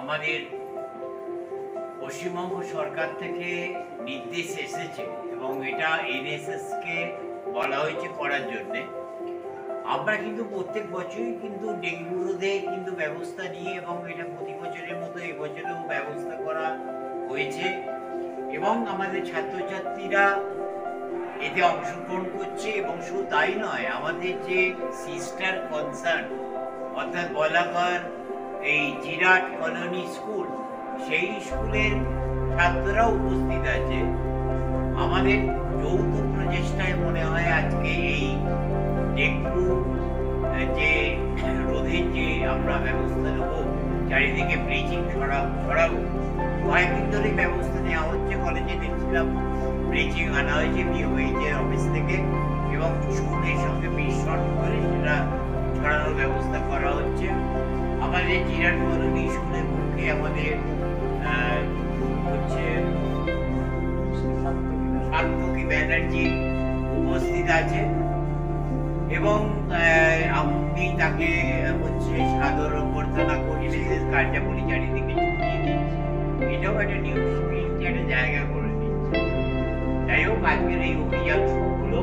আমাদের পশ্চিমবঙ্গ সরকার থেকে নির্দেশ এসেছে এবং এটা এনএসএসকে বলা হয়েছে করার জন্যে। আমরা কিন্তু প্রত্যেক বছরই কিন্তু ডেঙ্গু রোধে কিন্তু ব্যবস্থা নিই এবং এটা প্রতি বছরের মতো এবছরেও ব্যবস্থা করা হয়েছে এবং আমাদের ছাত্রছাত্রীরা এতে অংশগ্রহণ করছে। এবং শুধু তাই নয়, আমাদের যে সিস্টার কনসার্ন অর্থাৎ বলাকার এই জিরাট কলোনি স্কুল, সেই স্কুলের ছাত্ররা উপস্থিত আছে। আমাদের যৌথ প্রচেষ্টায় মনে হয় আজকে এই ডেঙ্গু যে রোধের যে আমরা ব্যবস্থা নেব, চারিদিকে ব্লিচিং ছড়াবো, কয়েকদিন ধরে ব্যবস্থা নেওয়া হচ্ছে। কলেজে দেখছিলাম ব্লিচিং আনা হয়েছে বিওএইচ এর অফিস থেকে এবং স্কুলের সঙ্গে মিশ্রণ করে সেটা ছড়ানোর ব্যবস্থা করা হচ্ছে। আমাদের জিরাট কলোনি স্কুলের পক্ষে আমাদের হচ্ছে সান্তকি ব্যানার্জি উপস্থিত আছে এবং আমি তাকে হচ্ছে সাদর অভ্যর্থনা করি, বিশেষ কার্যাবলী চারিদিকে ছড়িয়ে দিচ্ছি। এটাও একটা নিউজ প্রিন্ট একটা জায়গা করে দিচ্ছে। যাই হোক, আজকের এই অভিযান শুরু হলো।